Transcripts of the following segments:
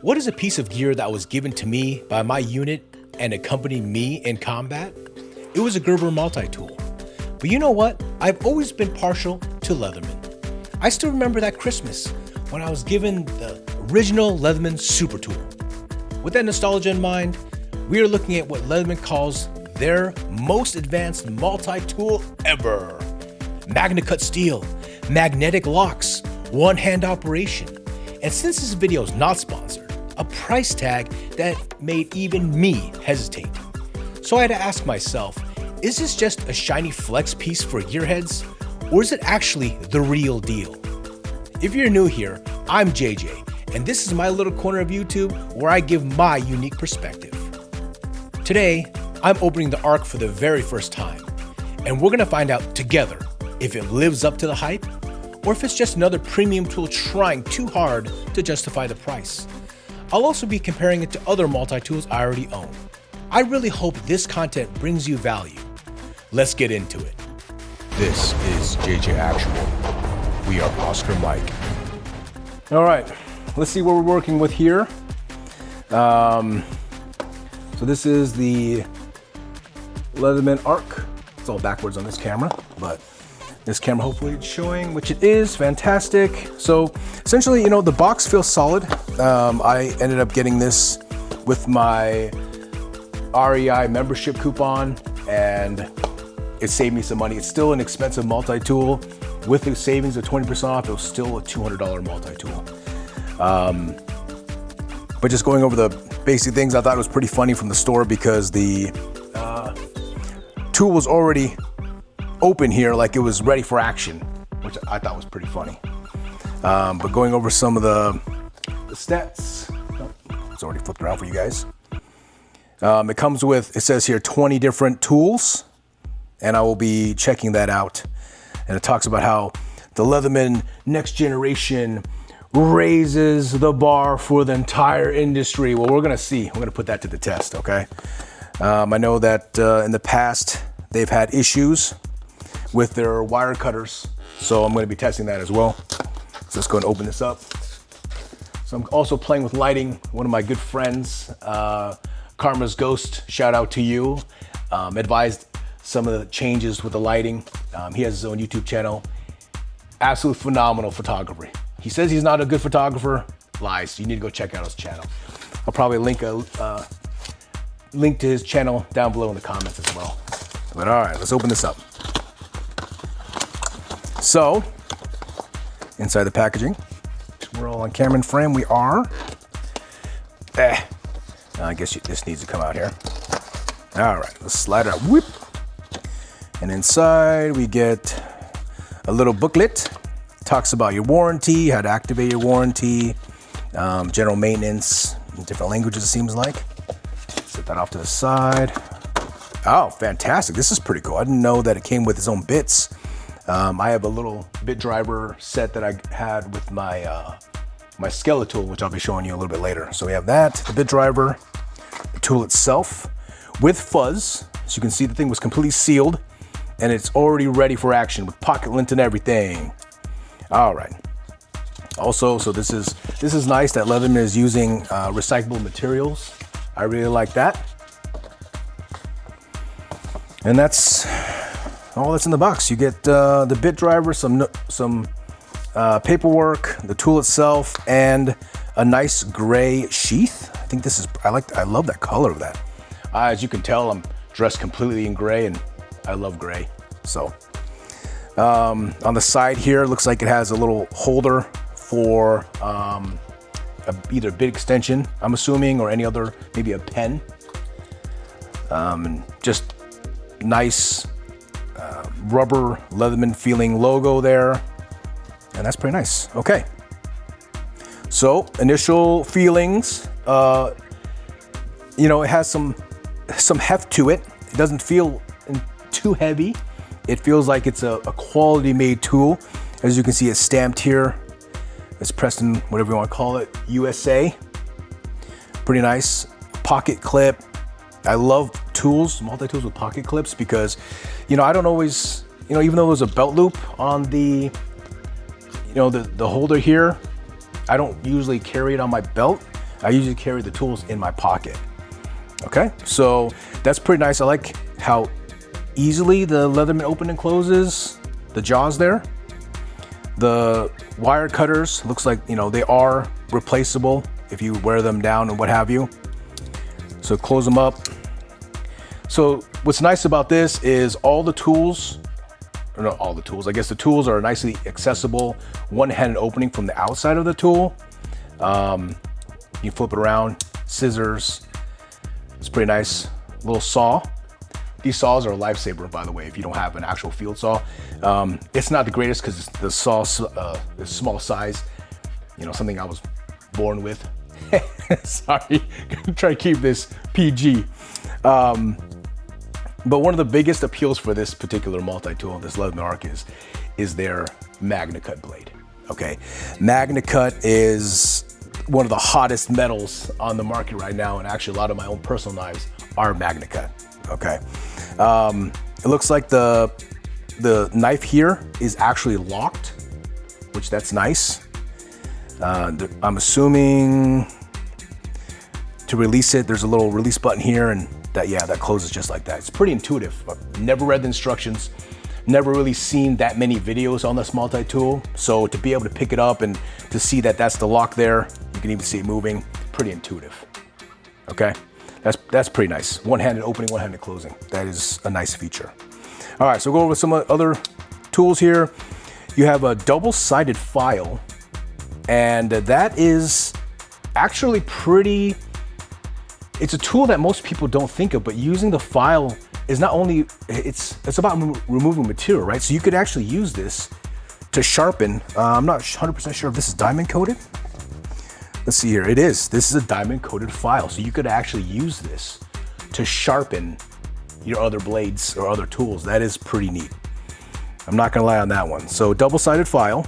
What is a piece of gear that was given to me by my unit and accompanied me in combat? It was a Gerber multi-tool. But you know what? I've always been partial to Leatherman. I still remember that Christmas when I was given the original Leatherman Super Tool. With that nostalgia in mind, we are looking at what Leatherman calls their most advanced multi-tool ever. Magna-cut steel, magnetic locks, one-hand operation. And since this video is not sponsored, a price tag that made even me hesitate. So I had to ask myself, is this just a shiny flex piece for gearheads, or is it actually the real deal? If you're new here, I'm JJ, and this is my little corner of YouTube where I give my unique perspective. Today, I'm opening the Arc for the very first time, and we're gonna find out together if it lives up to the hype, or if it's just another premium tool trying too hard to justify the price. I'll also be comparing it to other multi-tools I already own. I really hope this content brings you value. Let's get into it. This is JJ Actual. We are Oscar Mike. All right, let's see what we're working with here. So this is the Leatherman Arc. It's all backwards on this camera, but this camera hopefully it's showing, which it is. Fantastic. So essentially, you know, the box feels solid. I ended up getting this with my REI membership coupon, and it saved me some money. It's still an expensive multi-tool. With the savings of 20% off, it was still a $200 multi-tool. But just going over the basic things, I thought it was pretty funny from the store because the tool was already open here, like it was ready for action, which I thought was pretty funny. But going over some of the stats, it's already flipped around for you guys. It comes with, it says here 20 different tools, and I will be checking that out. And it talks about how the Leatherman next generation raises the bar for the entire industry. Well, we're gonna see. We're gonna put that to the test, okay? I know that in the past, they've had issues with their wire cutters, so I'm gonna be testing that as well. So let's go and open this up. So I'm also playing with lighting. One of my good friends, Karma's Ghost, shout out to you, advised some of the changes with the lighting. He has his own YouTube channel. Absolute phenomenal photography. He says he's not a good photographer. Lies. You need to go check out his channel. I'll probably link a link to his channel down below in the comments as well. But all right, let's open this up. So, inside the packaging, we're all on camera and frame. We are. I guess this needs to come out here. All right, let's slide it out. Whoop. And inside we get a little booklet. Talks about your warranty, how to activate your warranty, general maintenance in different languages, it seems like. Set that off to the side. Oh, fantastic. This is pretty cool. I didn't know that it came with its own bits. I have a little bit driver set that I had with my my Skeletal, which I'll be showing you a little bit later. So we have that, the bit driver, the tool itself with fuzz. So you can see the thing was completely sealed and it's already ready for action with pocket lint and everything. All right. Also, so this is nice that Leatherman is using recyclable materials. I really like that. And that's all that's in the box. You get the bit driver, some paperwork, the tool itself, and a nice gray sheath. I think this is, I love that color of that. As you can tell, I'm dressed completely in gray and I love gray. So on the side here, it looks like it has a little holder for either a bit extension, I'm assuming, or any other, maybe a pen. And just nice rubber Leatherman feeling logo there. And that's pretty nice. Okay. So initial feelings, you know, it has some heft to it. It doesn't feel too heavy. It feels like it's a quality made tool. As you can see, it's stamped here. It's Preston, whatever you want to call it, USA. Pretty nice. Pocket clip. I love tools, multi-tools with pocket clips, because, you know, I don't always, you know, even though there's a belt loop on the, you know, the holder here, I don't usually carry it on my belt I usually carry the tools in my pocket. Okay, so that's pretty nice. I like how easily the Leatherman open and closes, the jaws there. The wire cutters, looks like, you know, they are replaceable if you wear them down and what have you. So close them up. So what's nice about this is all the tools, or not all the tools, I guess the tools are nicely accessible. One-handed opening from the outside of the tool. You flip it around, scissors. It's pretty nice. Little saw. These saws are a lifesaver, by the way, if you don't have an actual field saw. It's not the greatest because the saw is small size, you know, something I was born with. Sorry, try to keep this PG. But one of the biggest appeals for this particular multi-tool, this Leatherman Arc, is their MagnaCut blade. Okay, MagnaCut is one of the hottest metals on the market right now, and actually a lot of my own personal knives are MagnaCut. Okay, it looks like the knife here is actually locked, which that's nice. I'm assuming to release it, there's a little release button here, and that closes just like that. It's pretty intuitive. I've never read the instructions, never really seen that many videos on this multi-tool. So to be able to pick it up and to see that that's the lock there, you can even see it moving, pretty intuitive. Okay, that's pretty nice. One-handed opening, one-handed closing. That is a nice feature. All right, so we'll go over some other tools here. You have a double-sided file, and that is actually pretty, it's a tool that most people don't think of, but using the file is not only, it's about removing material, right? So you could actually use this to sharpen. I'm not 100% sure if this is diamond coated. Let's see here, it is. This is a diamond coated file. So you could actually use this to sharpen your other blades or other tools. That is pretty neat. I'm not gonna lie on that one. So double-sided file.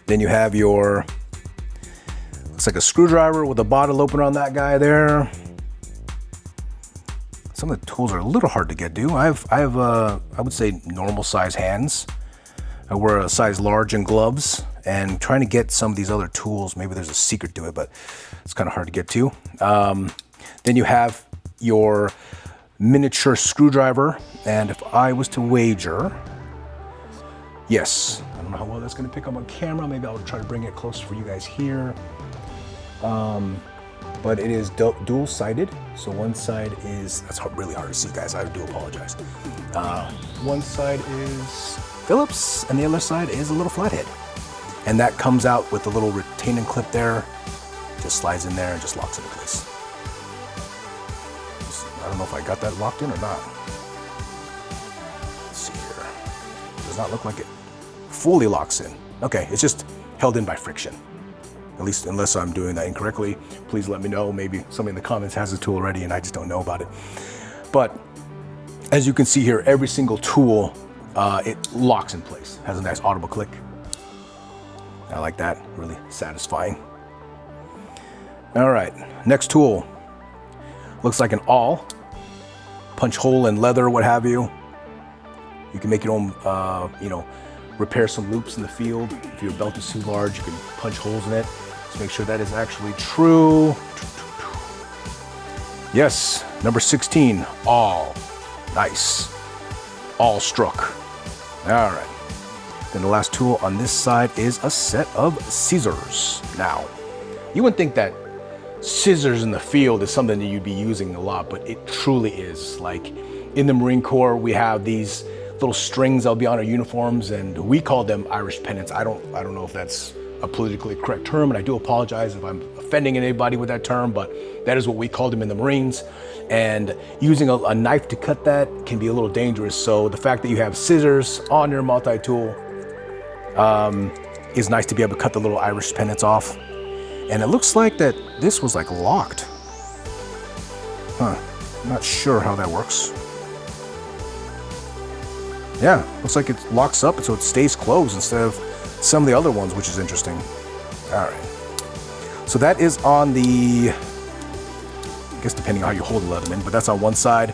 Then you have your, looks like a screwdriver with a bottle opener on that guy there. Some of the tools are a little hard to get to. I have I would say normal size hands. I wear a size large in gloves, and trying to get some of these other tools, maybe there's a secret to it, but it's kind of hard to get to. Then you have your miniature screwdriver, and if I was to wager, yes, I don't know how well that's gonna pick up on camera. Maybe I'll try to bring it closer for you guys here. But it is dual-sided. So one side is, that's really hard to see, guys. I do apologize. One side is Phillips, and the other side is a little flathead. And that comes out with a little retaining clip there. Just slides in there and just locks into place. I don't know if I got that locked in or not. Let's see here. Does not look like it fully locks in. Okay, it's just held in by friction. At least unless I'm doing that incorrectly, please let me know. Maybe somebody in the comments has the tool already and I just don't know about it. But as you can see here, every single tool, it locks in place. Has a nice audible click. I like that, really satisfying. All right, next tool. Looks like an awl, punch hole in leather, what have you. You can make your own, repair some loops in the field. If your belt is too large, you can punch holes in it. Let's make sure that is actually true. Yes, number 16, awl. Nice. Awl struck. All right. Then the last tool on this side is a set of scissors. Now, you wouldn't think that scissors in the field is something that you'd be using a lot, but it truly is. Like in the Marine Corps, we have these little strings that'll be on our uniforms, and we call them Irish pennants. I don't know if that's a politically correct term, and I do apologize if I'm offending anybody with that term, but that is what we called them in the Marines. And using a knife to cut that can be a little dangerous. So the fact that you have scissors on your multi-tool is nice to be able to cut the little Irish pennants off. And it looks like that this was like locked. I'm not sure how that works. Yeah, looks like it locks up so it stays closed instead of some of the other ones, which is interesting. All right. So that is on the, I guess depending on how you hold the Leatherman, but that's on one side.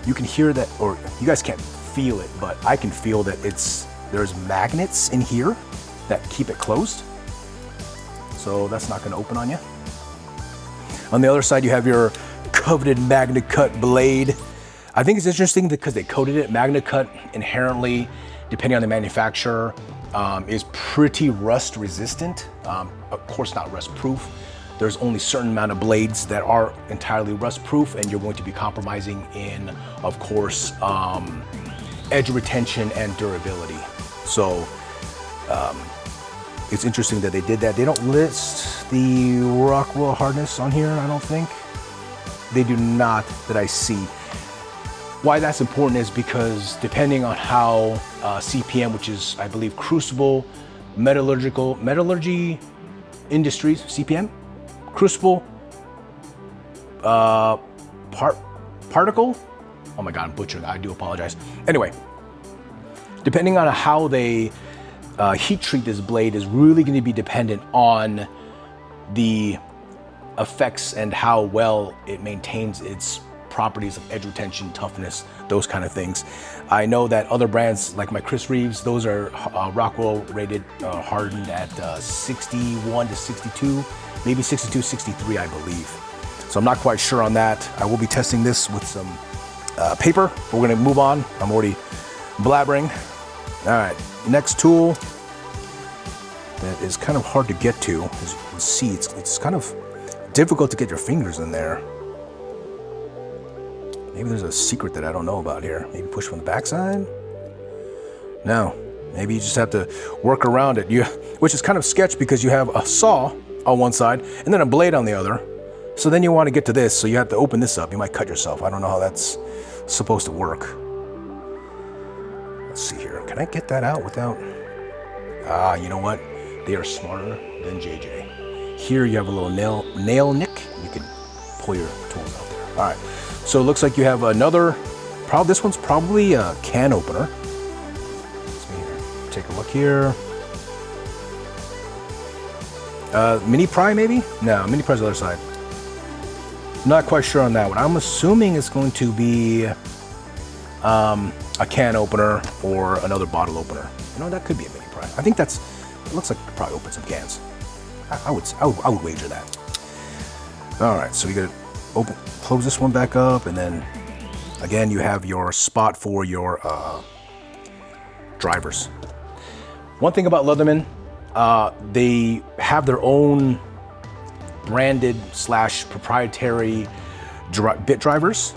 You can hear that, or you guys can't feel it, but I can feel that there's magnets in here that keep it closed. so that's not gonna open on you. On the other side, you have your coveted Magna Cut blade. I think it's interesting because they coated it. Magna Cut inherently, depending on the manufacturer, is pretty rust resistant. Of course, not rust proof. There's only a certain amount of blades that are entirely rust proof, and you're going to be compromising in, of course, edge retention and durability. So it's interesting that they did that. They don't list the Rockwell hardness on here, I don't think. They do not, that I see. Why that's important is because depending on how CPM, which is, I believe, Crucible Metallurgy Industries, CPM? Crucible Particle? Oh my God, I'm butchering, I do apologize. Anyway, depending on how they heat treat this blade is really going to be dependent on the effects and how well it maintains its properties of edge retention, toughness, those kind of things. I know that other brands like my Chris Reeves, those are Rockwell rated hardened at 61 to 62, maybe 62, 63, I believe. So I'm not quite sure on that. I will be testing this with some paper. We're gonna move on. I'm already blabbering. All right, next tool that is kind of hard to get to. As you can see, it's kind of difficult to get your fingers in there. Maybe there's a secret that I don't know about here. Maybe push from the backside? No, maybe you just have to work around it. Which is kind of sketch because you have a saw on one side and then a blade on the other. So then you want to get to this, so you have to open this up. You might cut yourself. I don't know how that's supposed to work. Let's see here. Can I get that out without... you know what? They are smarter than JJ. Here you have a little nail nick. You can pull your tools out there. All right. So it looks like you have another, this one's probably a can opener. Let's see here. Take a look here. Mini pry maybe? No, mini pry's the other side. Not quite sure on that one. I'm assuming it's going to be a can opener or another bottle opener. You know, that could be a mini pry. I think it looks like it could probably open some cans. I would wager that. All right, so you gotta close this one back up, and then again you have your spot for your drivers. One thing about Leatherman, they have their own branded / proprietary bit drivers,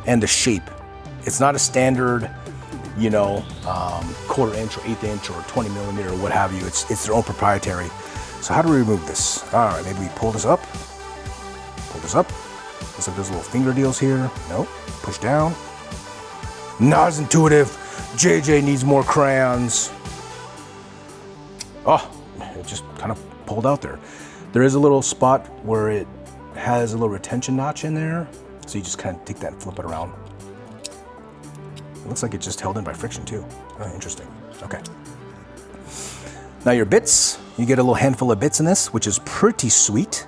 and the shape. It's not a standard, you know, 1/4 inch or 1/8 inch or 20 millimeter or what have you. It's their own proprietary. So how do we remove this? All right, maybe we pull this up. Pull this up. Looks like there's little finger deals here. Nope. Push down. Not as intuitive. JJ needs more crayons. Oh, it just kind of pulled out there. There is a little spot where it has a little retention notch in there. So you just kind of take that and flip it around. It looks like it's just held in by friction too. Oh, interesting. Okay. Now your bits, you get a little handful of bits in this, which is pretty sweet.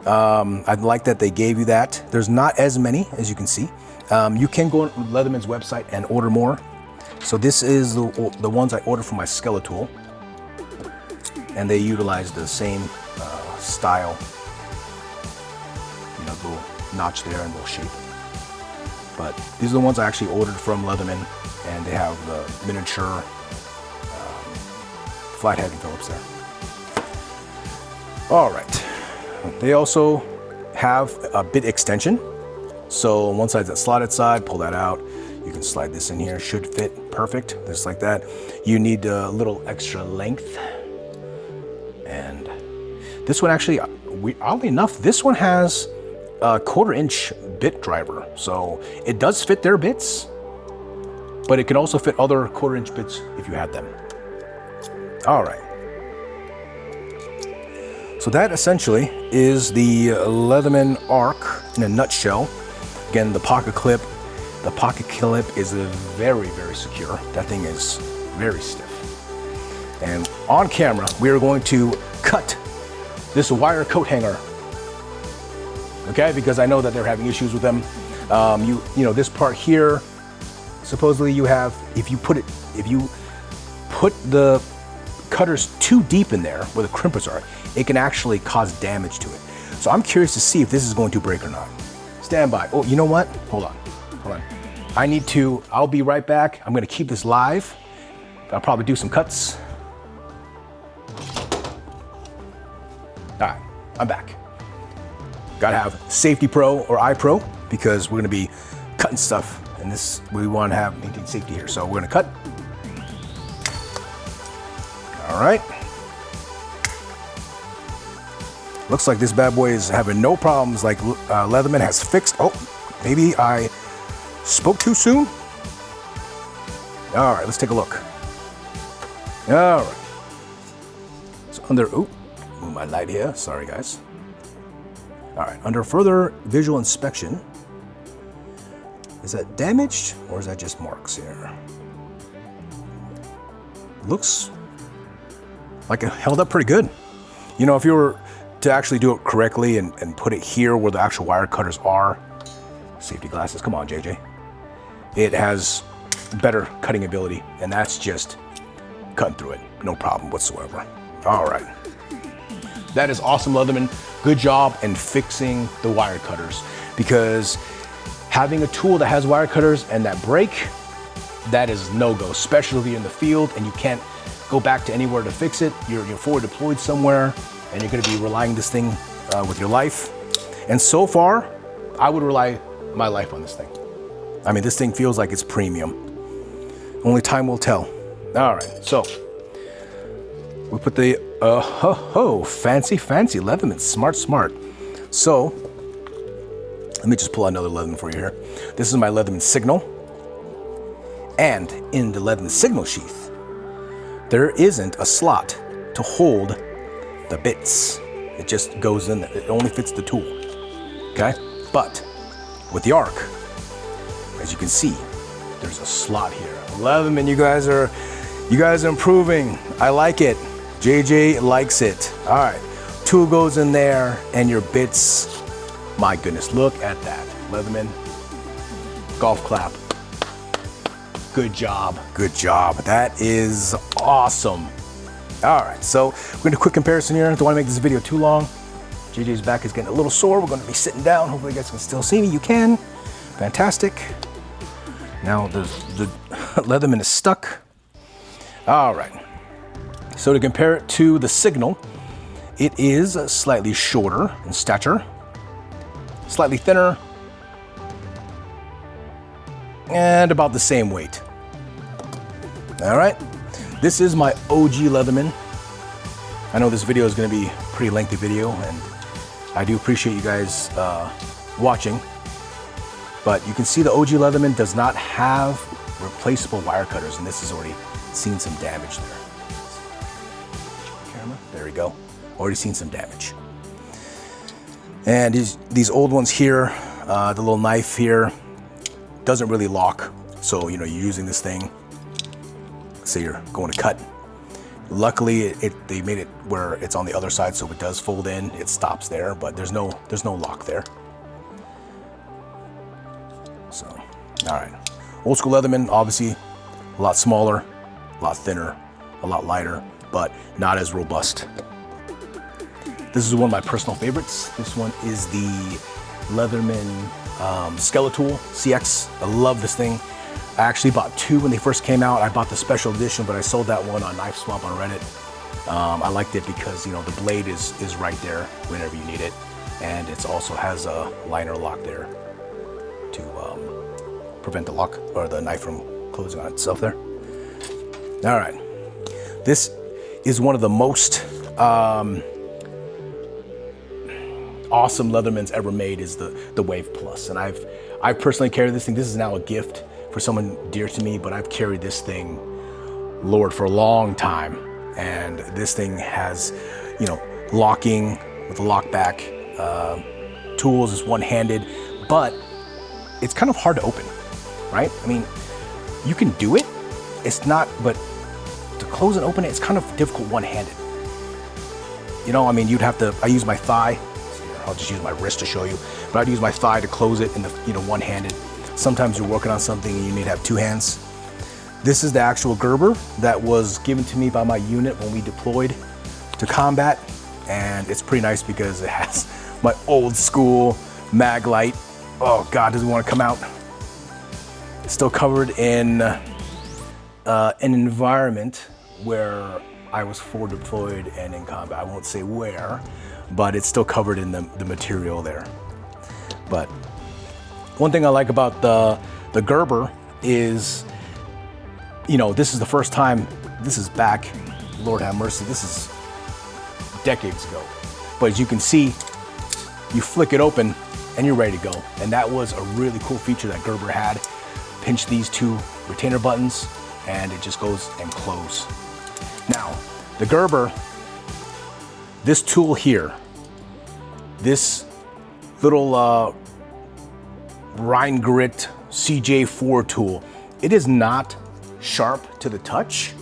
I like that they gave you that. There's not as many as you can see. You can go on Leatherman's website and order more. So this is the ones I ordered from my Skelletool. And they utilize the same style, you know, little notch there and little shape. But these are the ones I actually ordered from Leatherman, and they have the miniature flathead and Phillips there. All right. They also have a bit extension. So on one side, that slotted side, pull that out. You can slide this in here, should fit perfect, just like that. You need a little extra length. And this one actually, oddly enough, this one has a 1/4 inch bit driver. So it does fit their bits, but it can also fit other 1/4 inch bits if you had them. All right. So that essentially is the Leatherman Arc in a nutshell. Again, the pocket clip is very, very secure. That thing is very stiff. And on camera, we are going to cut this wire coat hanger. Okay, because I know that they're having issues with them. You know, this part here, supposedly you have, if you put the cutters too deep in there where the crimpers are, it can actually cause damage to it. So I'm curious to see if this is going to break or not. Stand by. Oh, you know what? Hold on. I'll be right back. I'm gonna keep this live. I'll probably do some cuts. All right, I'm back. Gotta have Safety Pro or iPro because we're gonna be cutting stuff, and this we want to maintain safety here. So we're gonna cut. All right. Looks like this bad boy is having no problems like Leatherman has fixed. Oh, maybe I spoke too soon. All right, let's take a look. All right. So under, move my light here. Sorry, guys. All right, under further visual inspection, is that damaged or is that just marks here? Looks like it held up pretty good. You know, if you were to actually do it correctly and put it here where the actual wire cutters are, safety glasses, come on, JJ. It has better cutting ability, and that's just cutting through it. No problem whatsoever. All right. That is awesome, Leatherman. Good job in fixing the wire cutters, because having a tool that has wire cutters and that break, that is no-go, especially in the field and you can't go back to anywhere to fix it. You're forward deployed somewhere and you're gonna be relying this thing with your life. And so far, I would rely my life on this thing. I mean, this thing feels like it's premium. Only time will tell. All right, so we put the, fancy Leatherman, smart. So, let me just pull out another Leatherman for you here. This is my Leatherman signal. And in the Leatherman signal sheath, there isn't a slot to hold the bits. It just goes in there. It only fits the tool, okay? But with the Arc, as you can see, there's a slot here. Leatherman, you guys are improving. I like it. JJ likes it. All right, tool goes in there and your bits, my goodness, look at that. Leatherman, golf clap. Good job. That is awesome. All right, so we're gonna do a quick comparison here. Don't wanna make this video too long. JJ's back is getting a little sore. We're gonna be sitting down. Hopefully you guys can still see me. You can. Fantastic. Now the Leatherman is stuck. All right. So to compare it to the Signal, it is slightly shorter in stature, slightly thinner, and about the same weight. All right. This is my OG Leatherman. I know this video is going to be a pretty lengthy video, and I do appreciate you guys watching. But you can see the OG Leatherman does not have replaceable wire cutters, and this has already seen some damage there. Camera, there we go. Already seen some damage. And these old ones here, the little knife here, doesn't really lock. So, you know, you're using this thing, say you're going to cut. Luckily, they made it where it's on the other side, so it does fold in. It stops there, but there's no lock there. So, all right. Old school Leatherman, obviously, a lot smaller, a lot thinner, a lot lighter, but not as robust. This is one of my personal favorites. This one is the Leatherman Skeletal CX. I love this thing. I actually bought two when they first came out. I bought the special edition, but I sold that one on Knife Swap on Reddit. I liked it because, you know, the blade is right there whenever you need it. And it also has a liner lock there to prevent the lock or the knife from closing on itself there. All right. This is one of the most awesome Leathermans ever made, is the Wave Plus. And I've personally carried this thing. This is now a gift for someone dear to me, but I've carried this thing, Lord, for a long time. And this thing has, you know, locking with the lock back, tools is one-handed, but it's kind of hard to open, right? I mean, you can do it. It's not, but to close and open it, it's kind of difficult one-handed. You know, I mean, you'd have to, I use my thigh. I'll just use my wrist to show you, but I'd use my thigh to close it in the, you know, one-handed. Sometimes you're working on something and you need to have two hands. This is the actual Gerber that was given to me by my unit when we deployed to combat. and it's pretty nice because it has my old school mag light. Oh God, does it want to come out? It's still covered in an environment where I was forward deployed and in combat. I won't say where, but it's still covered in the material there. But one thing I like about the Gerber is, you know, this is the first time, this is back, Lord have mercy, this is decades ago. But as you can see, you flick it open and you're ready to go. And that was a really cool feature that Gerber had. Pinch these two retainer buttons and it just goes and close. Now, the Gerber, this tool here, this little Rhine Grit CJ4 tool, it is not sharp to the touch,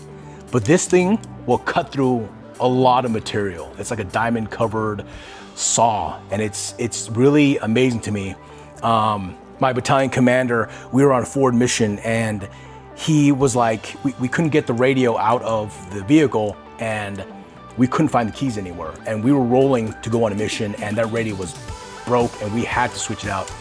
but this thing will cut through a lot of material. It's like a diamond covered saw, and it's really amazing to me. My battalion commander, we were on a forward mission, and he was like, we couldn't get the radio out of the vehicle, and we couldn't find the keys anywhere. And we were rolling to go on a mission, and that radio was broke, and we had to switch it out.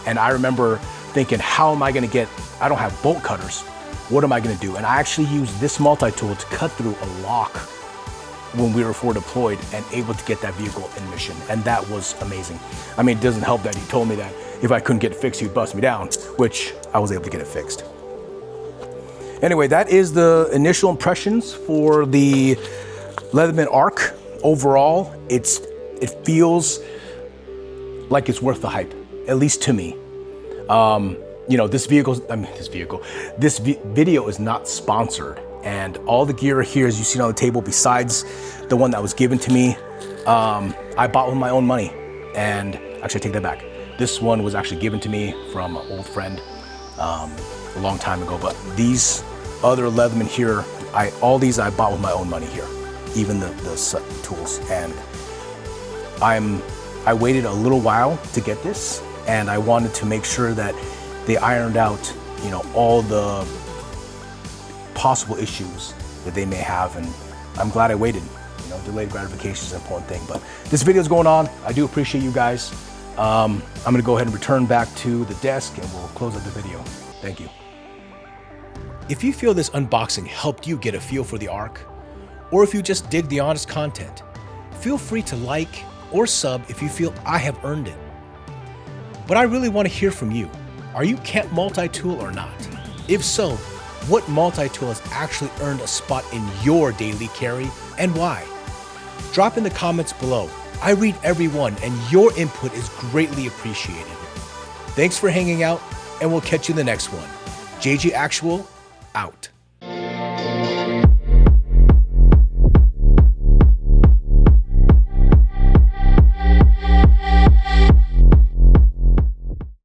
And I remember thinking, how am I gonna get, I don't have bolt cutters. What am I gonna do? And I actually used this multi-tool to cut through a lock when we were forward deployed and able to get that vehicle in mission. And that was amazing. I mean, it doesn't help that he told me that if I couldn't get it fixed, he'd bust me down, which I was able to get it fixed. Anyway, that is the initial impressions for the Leatherman Arc. Overall, it feels like it's worth the hype, at least to me. You know, this video is not sponsored, and all the gear here, as you see on the table, besides the one that was given to me, I bought with my own money. And actually, I take that back. This one was actually given to me from an old friend a long time ago. But these other Leatherman here, all these I bought with my own money here, even the tools. And I waited a little while to get this, and I wanted to make sure that they ironed out, you know, all the possible issues that they may have, and I'm glad I waited. You know, delayed gratification is an important thing. But this video is going on. I do appreciate you guys. I'm gonna go ahead and return back to the desk, and we'll close out the video. Thank you. If you feel this unboxing helped you get a feel for the Arc, or if you just dig the honest content, feel free to like or sub if you feel I have earned it. But I really want to hear from you. Are you Camp Multitool or not? If so, what multi-tool has actually earned a spot in your daily carry, and why? Drop in the comments below. I read every one, and your input is greatly appreciated. Thanks for hanging out, and we'll catch you in the next one. JJ Actual, out.